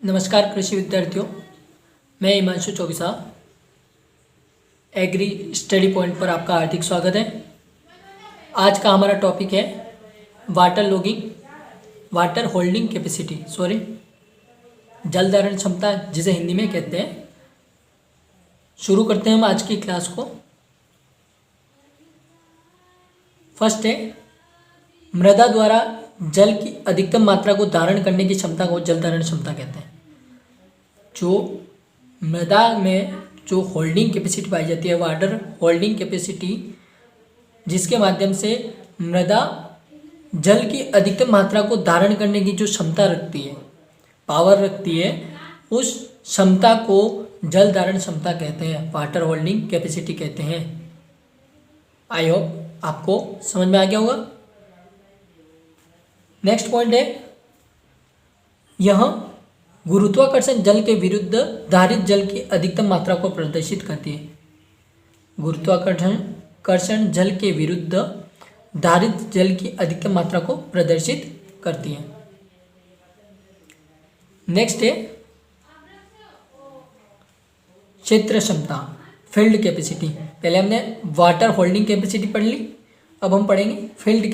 नमस्कार कृषि विद्यार्थियों, मैं Himanshu Chaubisa agri study point पर आपका हार्दिक स्वागत है। आज का हमारा टॉपिक है वाटर होल्डिंग कैपेसिटी जल धारण क्षमता, जिसे हिंदी में कहते हैं। शुरू करते हैं हम आज की क्लास को। फर्स्ट है, मृदा द्वारा जल की अधिकतम मात्रा को धारण करने की क्षमता को जल धारण क्षमता कहते हैं। जो मृदा में जो होल्डिंग कैपेसिटी पाई जाती है, वाटर होल्डिंग कैपेसिटी, जिसके माध्यम से मृदा जल की अधिकतम मात्रा को धारण करने की जो क्षमता रखती है, पावर रखती है, उस क्षमता को जल धारण क्षमता कहते हैं, वाटर होल्डिंग कैपेसिटी कहते हैं। आई होप आपको समझ में आ गया होगा। नेक्स्ट पॉइंट है, यह गुरुत्वाकर्षण जल के विरुद्ध धारित जल की अधिकतम मात्रा को प्रदर्शित करती है। गुरुत्वाकर्षण जल के विरुद्ध धारित जल की अधिकतम मात्रा को प्रदर्शित करती है। नेक्स्ट है क्षेत्र क्षमता, फील्ड कैपेसिटी। पहले हमने वाटर होल्डिंग कैपेसिटी पढ़ ली, अब हम पढ़ेंगे फील्ड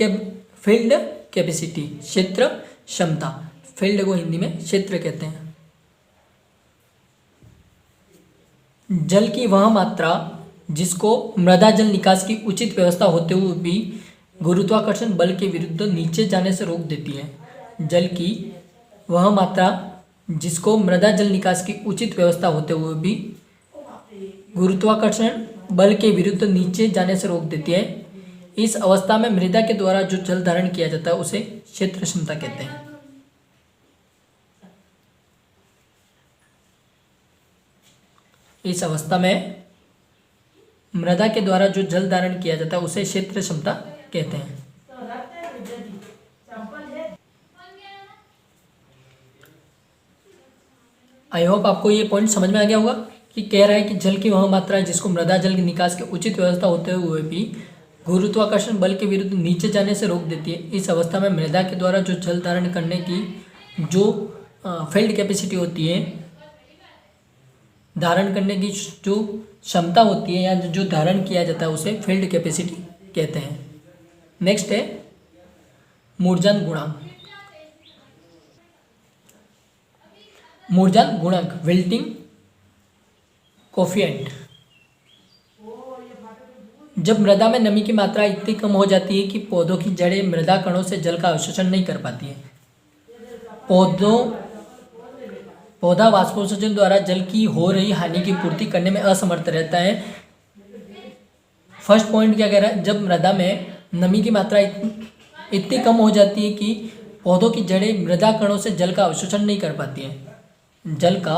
कैपेसिटी, क्षेत्र क्षमता। फील्ड को हिंदी में क्षेत्र कहते हैं। जल की वह मात्रा जिसको मृदा जल निकास की उचित व्यवस्था होते हुए भी गुरुत्वाकर्षण बल के विरुद्ध नीचे जाने से रोक देती है। जल की वह मात्रा जिसको मृदा जल निकास की उचित व्यवस्था होते हुए भी गुरुत्वाकर्षण बल के विरुद्ध नीचे जाने से रोक देती है। इस अवस्था में मृदा के द्वारा जो जल धारण किया जाता है उसे क्षेत्र क्षमता कहते हैं। इस अवस्था में मृदा के द्वारा जो जल धारण किया जाता है उसे क्षेत्र क्षमता कहते हैं। आई होप आपको ये पॉइंट समझ में आ गया होगा कि कह रहा है कि जल की वह मात्रा जिसको मृदा जल निकास के उचित व्यवस्था होते हुए भी गुरुत्वाकर्षण बल के विरुद्ध नीचे जाने से रोक देती है। इस अवस्था में मृदा के द्वारा जो जल धारण करने की जो फील्ड कैपेसिटी होती है, धारण करने की जो क्षमता होती है या जो धारण किया जाता है उसे फील्ड कैपेसिटी कहते हैं। नेक्स्ट है मूर्जन गुणांक। मूर्जन गुणांक, विल्टिंग कोफिशिएंट। जब मृदा में नमी की मात्रा इतनी कम हो जाती है कि पौधों की जड़ें मृदा कणों से जल का अवशोषण नहीं कर पाती है, पौधा वाष्पोत्सर्जन द्वारा जल की हो रही हानि की पूर्ति करने में असमर्थ रहता है। फर्स्ट पॉइंट क्या कह रहा है, जब मृदा में नमी की मात्रा इतनी कम हो जाती है कि पौधों की जड़ें मृदा कणों से जल का अवशोषण नहीं कर पाती हैं, जल का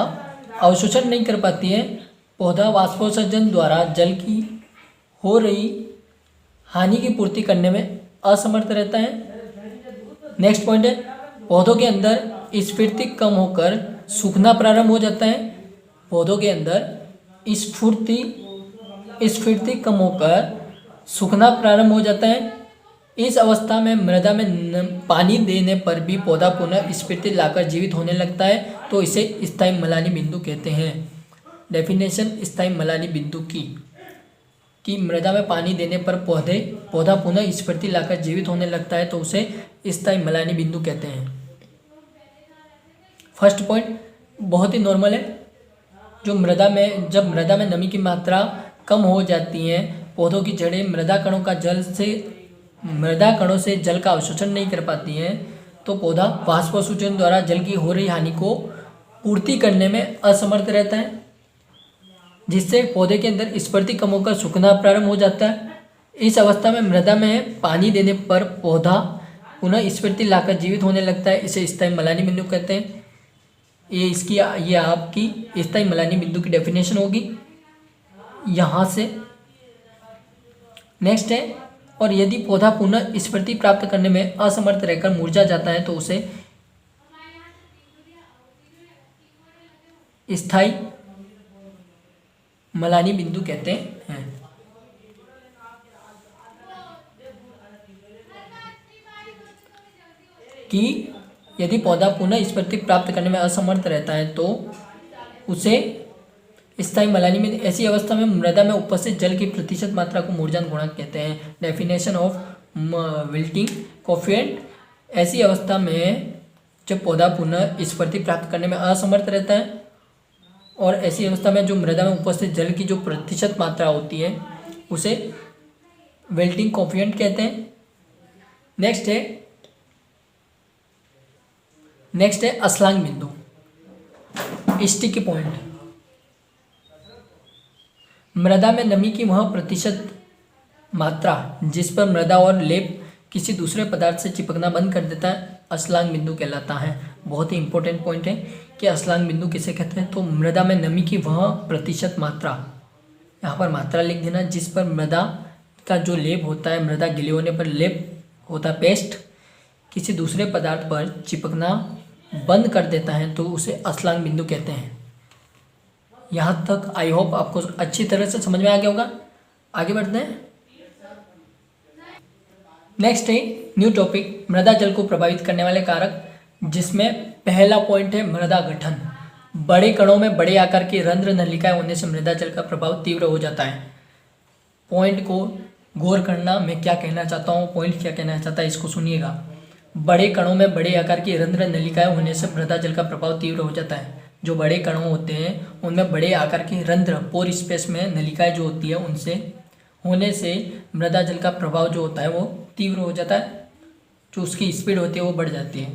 अवशोषण नहीं कर पाती है, पौधा वाष्पोत्सर्जन द्वारा जल की हो रही हानि की पूर्ति करने में असमर्थ रहता है। नेक्स्ट पॉइंट है, पौधों के अंदर स्फूर्ति कम होकर सूखना प्रारंभ हो जाता है। पौधों के अंदर स्फूर्ति कम होकर सूखना प्रारंभ हो जाता है। इस अवस्था में मृदा में पानी देने पर भी पौधा पुनः स्फूर्ति लाकर जीवित होने लगता है, तो इसे स्थायी मलानी बिंदु कहते हैं। डेफिनेशन स्थायी मलानी बिंदु कि मृदा में पानी देने पर पौधा पुनः स्फूर्ति लाकर जीवित होने लगता है, तो उसे स्थायी मलानी बिंदु कहते हैं। फर्स्ट पॉइंट बहुत ही नॉर्मल है। जब मृदा में नमी की मात्रा कम हो जाती है, पौधों की जड़ें मृदा कणों से जल का अवशोषण नहीं कर पाती हैं, तो पौधा वाष्पोत्सर्जन द्वारा जल की हो रही हानि को पूर्ति करने में असमर्थ रहता है, जिससे पौधे के अंदर स्फूर्ति कम होकर सूखना प्रारंभ हो जाता है। इस अवस्था में मृदा में पानी देने पर पौधा पुनः स्फूर्ति लाकर जीवित होने लगता है, इसे स्थायी मलानी बिंदु कहते हैं। ये आपकी स्थायी मलानी बिंदु की डेफिनेशन होगी यहाँ से। नेक्स्ट है, और यदि पौधा पुनः स्फूर्ति प्राप्त करने में असमर्थ रहकर मुरझा जाता है तो उसे स्थायी मलानी बिंदु कहते हैं। कि यदि पौधा पुनः स्फूर्ति प्राप्त करने में असमर्थ रहता है तो उसे स्थायी मलानी में, ऐसी अवस्था में मृदा में उपस्थित जल की प्रतिशत मात्रा को मूर्जन गुणक कहते हैं। डेफिनेशन ऑफ विल्टिंग कोफिशिएंट, ऐसी अवस्था में जब पौधा पुनः स्फूर्ति प्राप्त करने में असमर्थ रहता है और ऐसी अवस्था में जो मृदा में उपस्थित जल की जो प्रतिशत मात्रा होती है उसे विल्टिंग कोफिशिएंट कहते हैं। नेक्स्ट है अस्लांग बिंदु, स्टिकी पॉइंट। मृदा में नमी की वह प्रतिशत मात्रा जिस पर मृदा और लेप किसी दूसरे पदार्थ से चिपकना बंद कर देता है अस्लांग बिंदु कहलाता है। बहुत ही इंपॉर्टेंट पॉइंट है कि अस्लांग बिंदु किसे कहते हैं। तो मृदा में नमी की वह प्रतिशत मात्रा, यहाँ पर मात्रा लिख देना, जिस पर मृदा का जो लेप होता है, मृदा गीले होने पर लेप होता है पेस्ट, किसी दूसरे पदार्थ पर चिपकना बंद कर देता है तो उसे अस्लांग बिंदु कहते हैं। यहाँ तक आई होप आपको अच्छी तरह से समझ में आ गया होगा। आगे बढ़ते हैं। नेक्स्ट है न्यू टॉपिक, मृदा जल को प्रभावित करने वाले कारक, जिसमें पहला पॉइंट है मृदा गठन। बड़े कणों में बड़े आकार की रंध्र नलिकाएं होने से मृदा जल का प्रभाव तीव्र हो जाता है। पॉइंट को गौर करना, मैं क्या कहना चाहता हूँ, पॉइंट क्या कहना चाहता है, इसको सुनिएगा। बड़े कणों में बड़े आकार की रंध्र नलिकाएं होने से मृदा जल का प्रभाव तीव्र हो जाता है। जो बड़े कणों होते हैं उनमें बड़े आकार की रंध्र, पोर स्पेस में नलिकाएं जो होती है उनसे होने से मृदा जल का प्रभाव जो होता है वो तीव्र हो जाता है, जो उसकी स्पीड होती है वो बढ़ जाती है।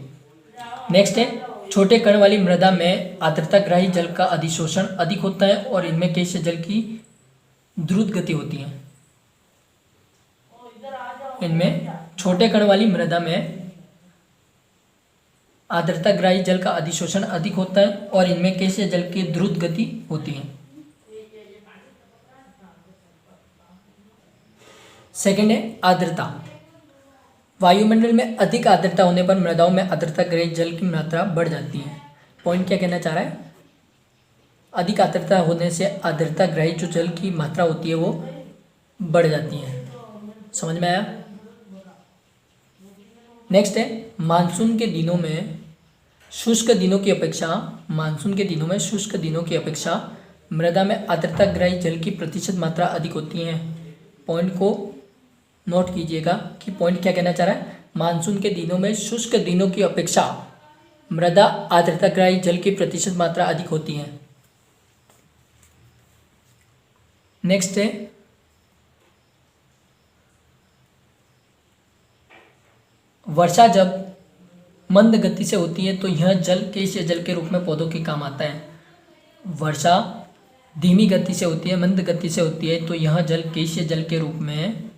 नेक्स्ट है छोटे कण वाली मृदा में आर्द्रताग्राही जल का अधिशोषण अधिक होता है और इनमें केशिय जल की द्रुत गति होती है। इनमें छोटे कण वाली मृदा में आर्द्रताग्राही जल का अधिशोषण अधिक होता है और इनमें केशिय जल की द्रुत गति होती है। सेकंड है आर्द्रता। वायुमंडल में अधिक आर्द्रता होने पर मृदाओं में आर्द्रताग्राही जल की मात्रा बढ़ जाती है। पॉइंट क्या कहना चाह रहा है, अधिक आर्द्रता होने से आर्द्रताग्राही जो जल की मात्रा होती है वो बढ़ जाती है। समझ में आया। नेक्स्ट है मानसून के दिनों में शुष्क दिनों की अपेक्षा, मानसून के दिनों में शुष्क दिनों की अपेक्षा मृदा में आर्द्रताग्राही जल की प्रतिशत मात्रा अधिक होती है। पॉइंट को नोट कीजिएगा कि पॉइंट क्या कहना चाह रहा है। मानसून के दिनों में शुष्क दिनों की अपेक्षा मृदा आर्द्रताग्राही जल की प्रतिशत मात्रा अधिक होती है। नेक्स्ट है वर्षा जब मंद गति से होती है तो यह जल केशिय जल के रूप में पौधों के काम आता है। वर्षा धीमी गति से होती है, मंद गति से होती है तो यह जल केशिय जल के रूप में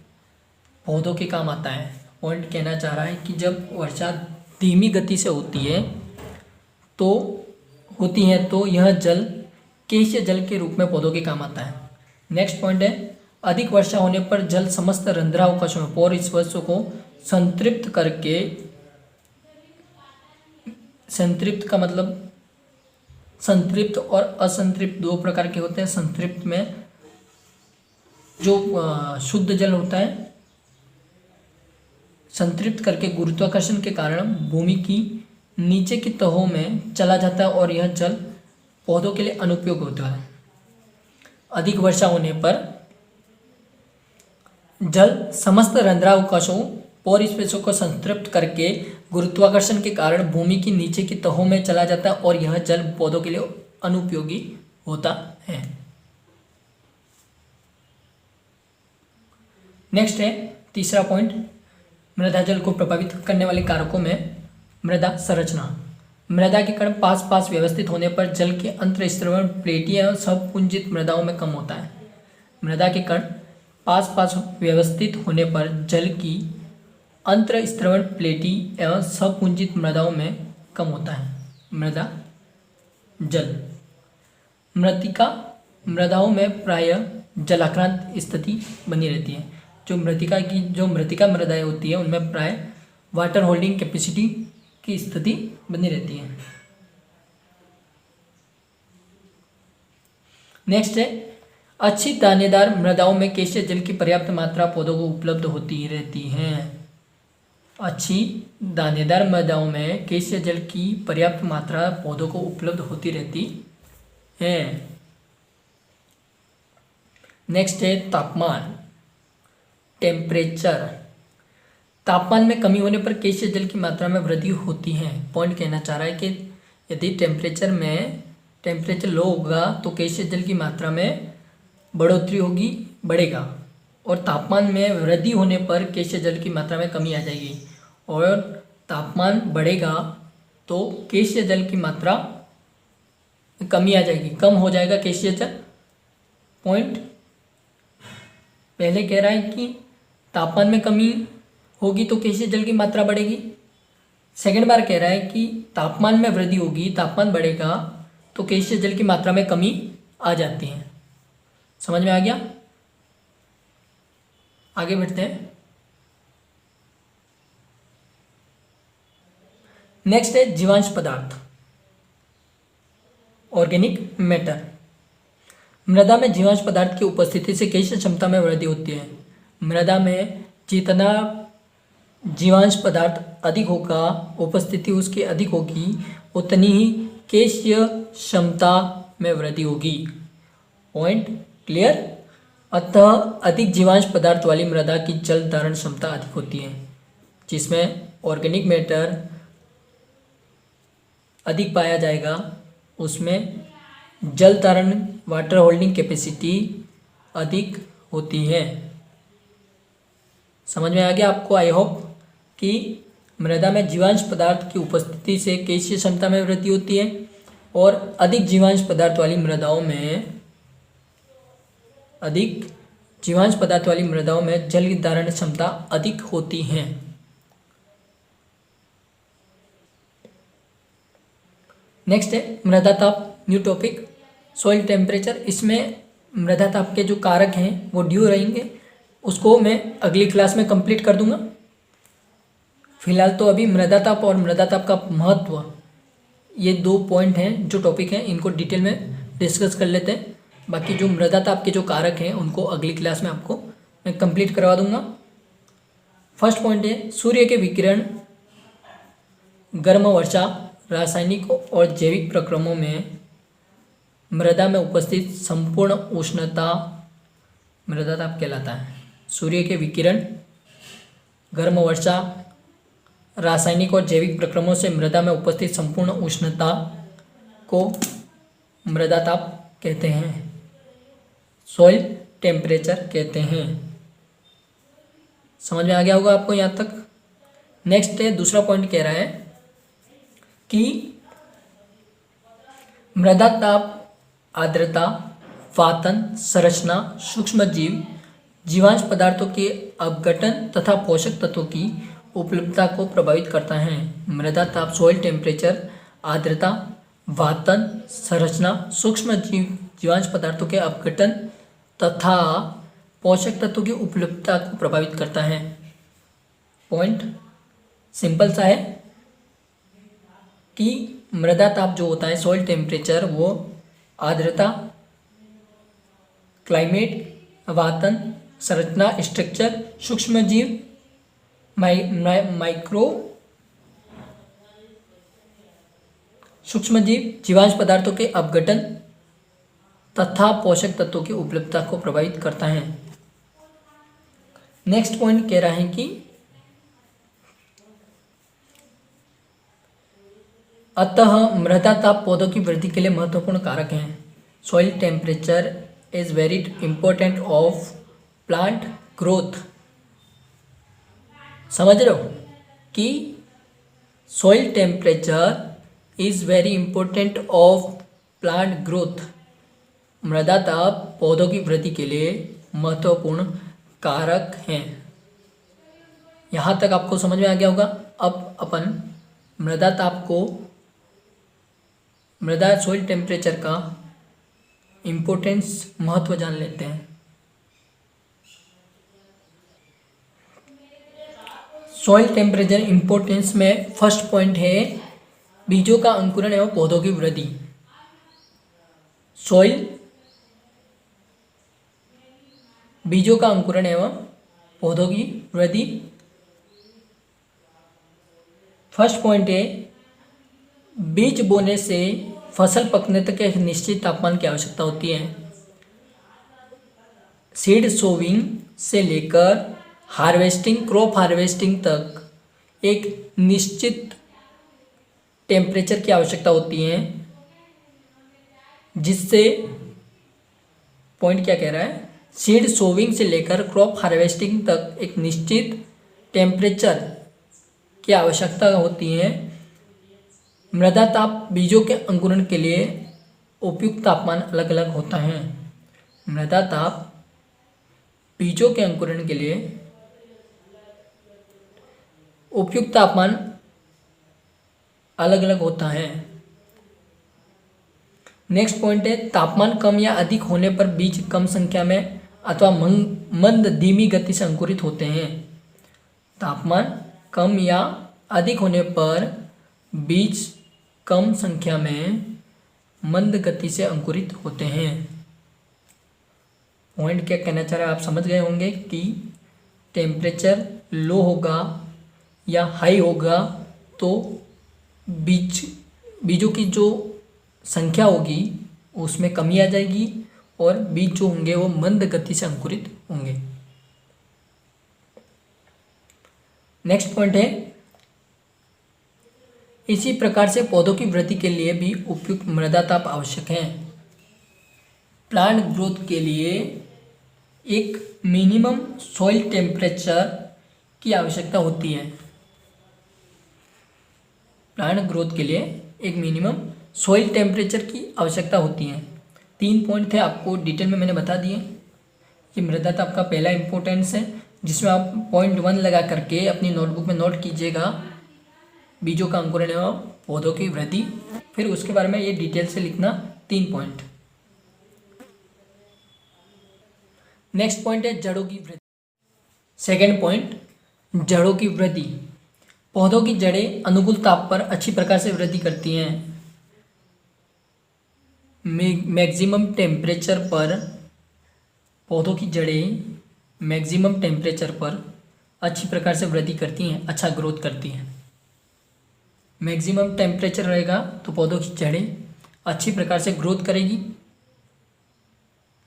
पौधों के काम आता है। पॉइंट कहना चाह रहा है कि जब वर्षा धीमी गति से होती है तो यह जल केशिय जल के रूप में पौधों के काम आता है। नेक्स्ट पॉइंट है अधिक वर्षा होने पर जल समस्त रंध्रावकाशों में पोर स्पेस को संतृप्त करके, संतृप्त का मतलब संतृप्त और असंतृप्त दो प्रकार के होते हैं। संतृप्त में जो शुद्ध जल होता है, संतृप्त करके गुरुत्वाकर्षण के कारण भूमि की नीचे की तहों में चला जाता है और यह जल पौधों के लिए अनुपयोगी होता है। अधिक वर्षा होने पर जल समस्त रंध्रावकाशों पोर स्पेसों को संतृप्त करके गुरुत्वाकर्षण के कारण भूमि की नीचे की तहों में चला जाता है और यह जल पौधों के लिए अनुपयोगी होता है। नेक्स्ट है तीसरा पॉइंट, मृदा जल को प्रभावित करने वाले कारकों में मृदा संरचना। मृदा के कण पास पास व्यवस्थित होने पर जल के अंतःस्रवण प्लेटी एवं सबपुंजित मृदाओं में कम होता है। मृदा के कण पास पास व्यवस्थित होने पर जल की अंतःस्रवण प्लेटी एवं सबपुंजित मृदाओं में कम होता है। मृदा जल मृत्तिका मृदाओं में प्रायः जलाक्रांत स्थिति बनी रहती है। जो मृत्तिका मृदाएं होती है उनमें प्राय वाटर होल्डिंग कैपेसिटी की स्थिति बनी रहती है। नेक्स्ट है अच्छी दानेदार मृदाओं में केशिय जल की पर्याप्त मात्रा पौधों को उपलब्ध होती रहती है। अच्छी दानेदार मृदाओं में केशिया जल की पर्याप्त मात्रा पौधों को उपलब्ध होती रहती है। नेक्स्ट है तापमान, टेम्परेचर। तापमान में कमी होने पर केशिया जल की मात्रा में वृद्धि होती है। पॉइंट कहना चाह रहा है कि यदि टेम्परेचर लो होगा तो केशिया जल की मात्रा में बढ़ोतरी होगी, बढ़ेगा, और तापमान में वृद्धि होने पर केशिया जल की मात्रा में कमी आ जाएगी, और तापमान बढ़ेगा तो केशिया जल की मात्रा में कमी आ जाएगी, कम हो जाएगा केशिया जल। पॉइंट पहले कह रहा है कि तापमान में कमी होगी तो केशिया जल की मात्रा बढ़ेगी। सेकंड बार कह रहा है कि तापमान में वृद्धि होगी, तापमान बढ़ेगा तो केशिया जल की मात्रा में कमी आ जाती है। समझ में आ गया? आगे बढ़ते हैं। नेक्स्ट है जीवांश पदार्थ, ऑर्गेनिक मैटर। मृदा में जीवांश पदार्थ की उपस्थिति से केशिया क्षमता में वृद्धि होती है। मृदा में जितना जीवांश पदार्थ अधिक होगा, उपस्थिति उसकी अधिक होगी, उतनी ही केशिया क्षमता में वृद्धि होगी। Point clear? अतः अधिक जीवांश पदार्थ वाली मृदा की जल धारण क्षमता अधिक होती है, जिसमें ऑर्गेनिक मैटर अधिक पाया जाएगा, उसमें जल धारण वाटर होल्डिंग कैपेसिटी अधिक होती है। समझ में आ गया आपको? आई होप कि मृदा में जीवांश पदार्थ की उपस्थिति से केशिया क्षमता में वृद्धि होती है, और अधिक जीवांश पदार्थ वाली मृदाओं में जल धारण क्षमता अधिक होती है। नेक्स्ट है मृदा ताप, न्यू टॉपिक, सॉइल टेम्परेचर। इसमें मृदा ताप के जो कारक हैं वो ड्यू रहेंगे, उसको मैं अगली क्लास में कंप्लीट कर दूंगा। फिलहाल तो अभी मृदा ताप और मृदा ताप का महत्व, ये 2 पॉइंट हैं जो टॉपिक हैं, इनको डिटेल में डिस्कस कर लेते हैं। बाकी जो मृदा ताप के जो कारक हैं उनको अगली क्लास में आपको मैं कंप्लीट करवा दूंगा। फर्स्ट पॉइंट है सूर्य के विकिरण, गर्म वर्षा, रासायनिक और जैविक प्रक्रमों में मृदा में उपस्थित संपूर्ण उष्णता मृदा ताप कहलाता है। सूर्य के विकिरण, गर्म वर्षा, रासायनिक और जैविक प्रक्रमों से मृदा में उपस्थित संपूर्ण उष्णता को मृदा ताप कहते हैं, सॉइल टेम्परेचर कहते हैं। समझ में आ गया होगा आपको यहाँ तक? नेक्स्ट है दूसरा पॉइंट कह रहा है कि मृदा ताप, आर्द्रता, वातन, संरचना, सूक्ष्म जीव, जीवांश पदार्थों के अपघटन तथा पोषक तत्वों की उपलब्धता को प्रभावित करता है। मृदा ताप सॉइल टेम्परेचर, आर्द्रता, वातन, संरचना, सूक्ष्म जीव, जीवांश पदार्थों के अपघटन तथा पोषक तत्वों की उपलब्धता को प्रभावित करता है। पॉइंट सिंपल सा है कि मृदा ताप जो होता है, सॉइल टेम्परेचर, वो आर्द्रता, क्लाइमेट, वातन, संरचना, स्ट्रक्चर, सूक्ष्म जीव, माइक्रो सूक्ष्म जीव, जीवांश पदार्थों के अपघटन तथा पोषक तत्वों की उपलब्धता को प्रभावित करता है। नेक्स्ट पॉइंट कह रहा है कि अतः मृदा ताप पौधों की वृद्धि के लिए महत्वपूर्ण कारक है। Soil temperature is very important of plant growth. समझ रहे हो कि soil temperature is very important of plant growth. मृदा ताप पौधों की वृद्धि के लिए महत्वपूर्ण कारक हैं। यहाँ तक आपको समझ में आ गया होगा। अब अपन मृदा ताप को, मृदा सॉइल टेम्परेचर का इम्पोर्टेंस, महत्व जान लेते हैं। सॉइल टेम्परेचर इम्पोर्टेंस में फर्स्ट पॉइंट है बीजों का अंकुरण एवं पौधों की वृद्धि। सॉइल बीजों का अंकुरण एवं पौधों की वृद्धि फर्स्ट पॉइंट है, बीज बोने से फसल पकने तक एक निश्चित तापमान की आवश्यकता होती है। सीड सोविंग से लेकर हार्वेस्टिंग, क्रॉप हार्वेस्टिंग तक एक निश्चित टेम्परेचर की आवश्यकता होती है, जिससे पॉइंट क्या कह रहा है, सीड सोविंग से लेकर क्रॉप हार्वेस्टिंग तक एक निश्चित टेम्परेचर की आवश्यकता होती है। मृदा ताप बीजों के अंकुरण के लिए उपयुक्त तापमान अलग अलग होता है। मृदा ताप बीजों के अंकुरण के लिए उपयुक्त तापमान अलग अलग होता है। नेक्स्ट पॉइंट है, तापमान कम या अधिक होने पर बीज कम संख्या में अथवा मंद धीमी गति से अंकुरित होते हैं। तापमान कम या अधिक होने पर बीज कम संख्या में मंद गति से अंकुरित होते हैं। पॉइंट क्या कहना चाह रहा है आप समझ गए होंगे कि टेम्परेचर लो होगा या हाई होगा तो बीजों की जो संख्या होगी उसमें कमी आ जाएगी और बीज जो होंगे वो मंद गति से अंकुरित होंगे। नेक्स्ट पॉइंट है, इसी प्रकार से पौधों की वृद्धि के लिए भी उपयुक्त मृदा ताप आवश्यक है। प्लांट ग्रोथ के लिए एक मिनिमम सॉइल टेम्परेचर की आवश्यकता होती है। प्लांट ग्रोथ के लिए एक मिनिमम सॉइल टेम्परेचर की आवश्यकता होती है। 3 पॉइंट थे, आपको डिटेल में मैंने बता दिए। ये मृदा ताप का पहला इंपॉर्टेंस है, जिसमें आप पॉइंट 1 लगा करके अपनी नोटबुक में नोट कीजिएगा बीजों का अंकुरण एवं पौधों की वृद्धि। फिर उसके बारे में ये डिटेल से लिखना 3 पॉइंट। नेक्स्ट पॉइंट है जड़ों की वृद्धि। सेकेंड पॉइंट, जड़ों की वृद्धि। पौधों की जड़ें अनुकूल ताप पर अच्छी प्रकार से वृद्धि करती हैं। मैक्सिमम टेम्परेचर पर पौधों की जड़ें मैक्सिमम टेम्परेचर पर अच्छी प्रकार से वृद्धि करती हैं, अच्छा ग्रोथ करती हैं। मैक्सिमम टेम्परेचर रहेगा तो पौधों की जड़ें अच्छी प्रकार से ग्रोथ करेगी।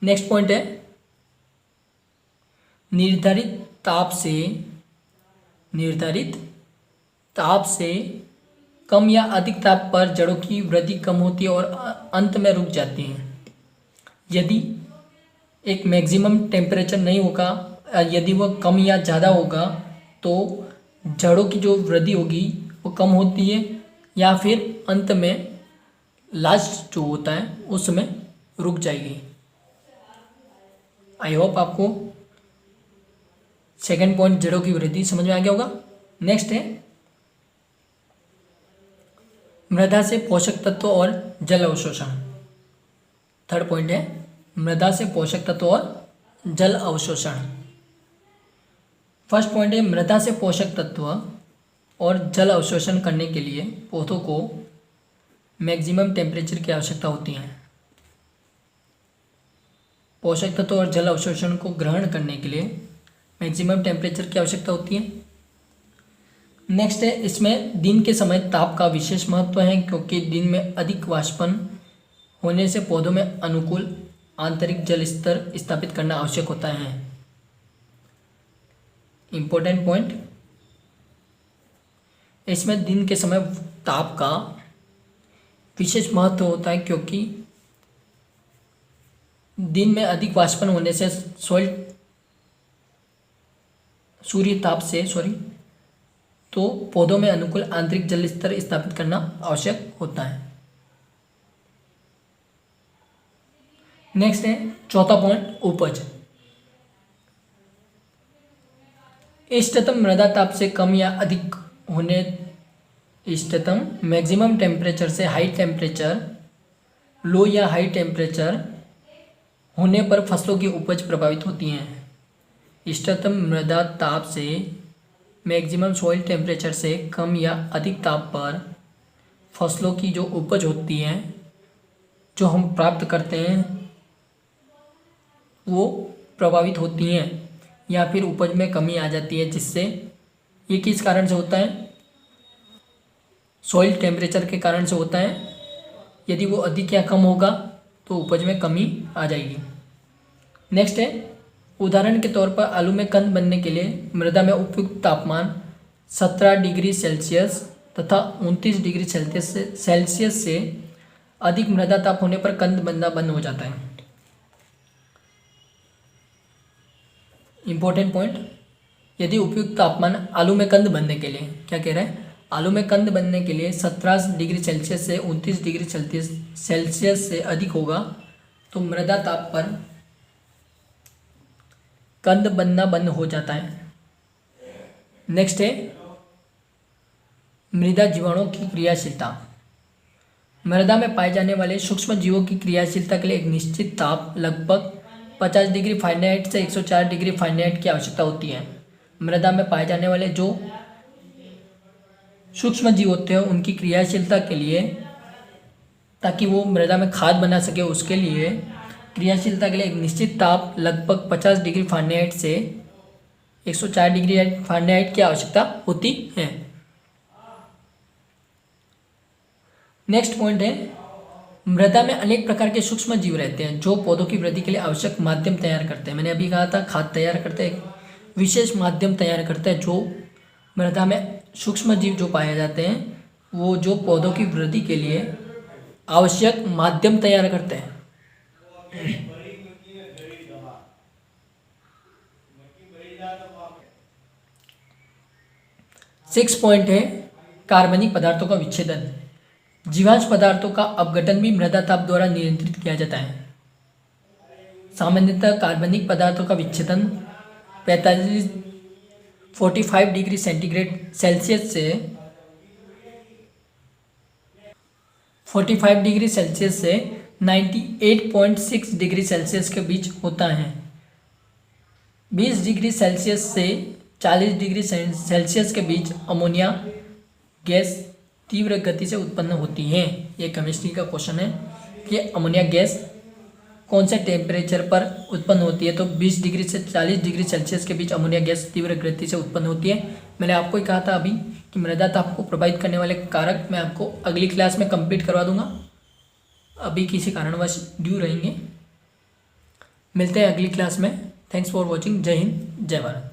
नेक्स्ट पॉइंट है, निर्धारित ताप से कम या अधिक ताप पर जड़ों की वृद्धि कम होती है और अंत में रुक जाती है। यदि एक मैक्सिमम टेम्परेचर नहीं होगा, यदि वह कम या ज़्यादा होगा तो जड़ों की जो वृद्धि होगी वो कम होती है या फिर अंत में लास्ट जो होता है उसमें रुक जाएगी। आई होप आपको सेकेंड पॉइंट जड़ों की वृद्धि समझ में आ गया होगा। नेक्स्ट है मृदा से पोषक तत्व और जल अवशोषण। थर्ड पॉइंट है मृदा से पोषक तत्व और जल अवशोषण। फर्स्ट पॉइंट है, मृदा से पोषक तत्व और जल अवशोषण करने के लिए पौधों को मैक्सिमम टेम्परेचर की आवश्यकता होती है। पोषक तत्व और जल अवशोषण को ग्रहण करने के लिए मैक्सिमम टेम्परेचर की आवश्यकता होती है। नेक्स्ट है, इसमें दिन के समय ताप का विशेष महत्व है, क्योंकि दिन में अधिक वाष्पन होने से पौधों में अनुकूल आंतरिक जल स्तर स्थापित करना आवश्यक होता है। इंपॉर्टेंट पॉइंट, इसमें दिन के समय ताप का विशेष महत्व होता है, क्योंकि दिन में अधिक वाष्पन होने से सूर्य ताप से तो पौधों में अनुकूल आंतरिक जल स्तर स्थापित करना आवश्यक होता है। नेक्स्ट है चौथा पॉइंट, उपज। इष्टतम मृदा ताप से कम या अधिक होने, इष्टतम मैक्सिमम टेम्परेचर से हाई टेम्परेचर, लो या हाई टेम्परेचर होने पर फसलों की उपज प्रभावित होती हैं। इष्टतम मृदा ताप से मैक्सिमम सॉइल टेम्परेचर से कम या अधिक ताप पर फसलों की जो उपज होती है, जो हम प्राप्त करते हैं, वो प्रभावित होती हैं या फिर उपज में कमी आ जाती है। जिससे ये किस कारण से होता है, सॉइल टेम्परेचर के कारण से होता है। यदि वो अधिक या कम होगा तो उपज में कमी आ जाएगी। नेक्स्ट है, उदाहरण के तौर पर आलू में कंद बनने के लिए मृदा में उपयुक्त तापमान 17 डिग्री सेल्सियस तथा 29 डिग्री सेल्सियस से अधिक मृदा ताप होने पर कंद बनना बंद हो जाता है। इंपॉर्टेंट पॉइंट, यदि उपयुक्त तापमान आलू में कंद बनने के लिए, क्या कह रहा है, आलू में कंद बनने के लिए 17 डिग्री सेल्सियस से 29 डिग्री सेल्सियस से अधिक होगा तो मृदा ताप पर कंद बनना बंद हो जाता है। नेक्स्ट है, मृदा जीवाणुओं की क्रियाशीलता। मृदा में पाए जाने वाले सूक्ष्म जीवों की क्रियाशीलता के लिए एक निश्चित ताप लगभग 50 डिग्री फ़ारेनहाइट से 104 डिग्री फ़ारेनहाइट की आवश्यकता होती है। मृदा में पाए जाने वाले जो सूक्ष्म जीव होते हैं उनकी क्रियाशीलता के लिए, ताकि वो मृदा में खाद बना सके, उसके लिए क्रियाशीलता के लिए एक निश्चित ताप लगभग 50 डिग्री फ़ारेनहाइट से 104 डिग्री फ़ारेनहाइट की आवश्यकता होती है। नेक्स्ट पॉइंट है, मृदा में अनेक प्रकार के सूक्ष्म जीव रहते हैं जो पौधों की वृद्धि के लिए आवश्यक माध्यम तैयार करते हैं। मैंने अभी कहा था खाद तैयार करते हैं, विशेष माध्यम तैयार करते हैं। जो मृदा में सूक्ष्म जीव जो पाए जाते हैं वो जो पौधों की वृद्धि के लिए आवश्यक माध्यम तैयार करते हैं। 6 पॉइंट है, कार्बनिक पदार्थों का विच्छेदन। जीवांश पदार्थों का अपघटन भी मृदा ताप द्वारा नियंत्रित किया जाता है। सामान्यतः कार्बनिक पदार्थों का विच्छेदन 45 डिग्री सेल्सियस से 45 डिग्री सेल्सियस से 98.6 डिग्री सेल्सियस के बीच होता है। 20 डिग्री सेल्सियस से 40 डिग्री सेल्सियस के बीच अमोनिया गैस तीव्र गति से उत्पन्न होती है। ये केमिस्ट्री का क्वेश्चन है कि अमोनिया गैस कौन से टेम्परेचर पर उत्पन्न होती है, तो 20 डिग्री से 40 डिग्री सेल्सियस के बीच अमोनिया गैस तीव्र गति से उत्पन्न होती है। मैंने आपको ही कहा था अभी कि मृदा ताप को प्रभावित करने वाले कारक मैं आपको अगली क्लास में कंप्लीट करवा दूंगा, अभी किसी कारणवश ड्यू रहेंगे। मिलते हैं अगली क्लास में। Thanks for watching. जय हिंद, जय भारत।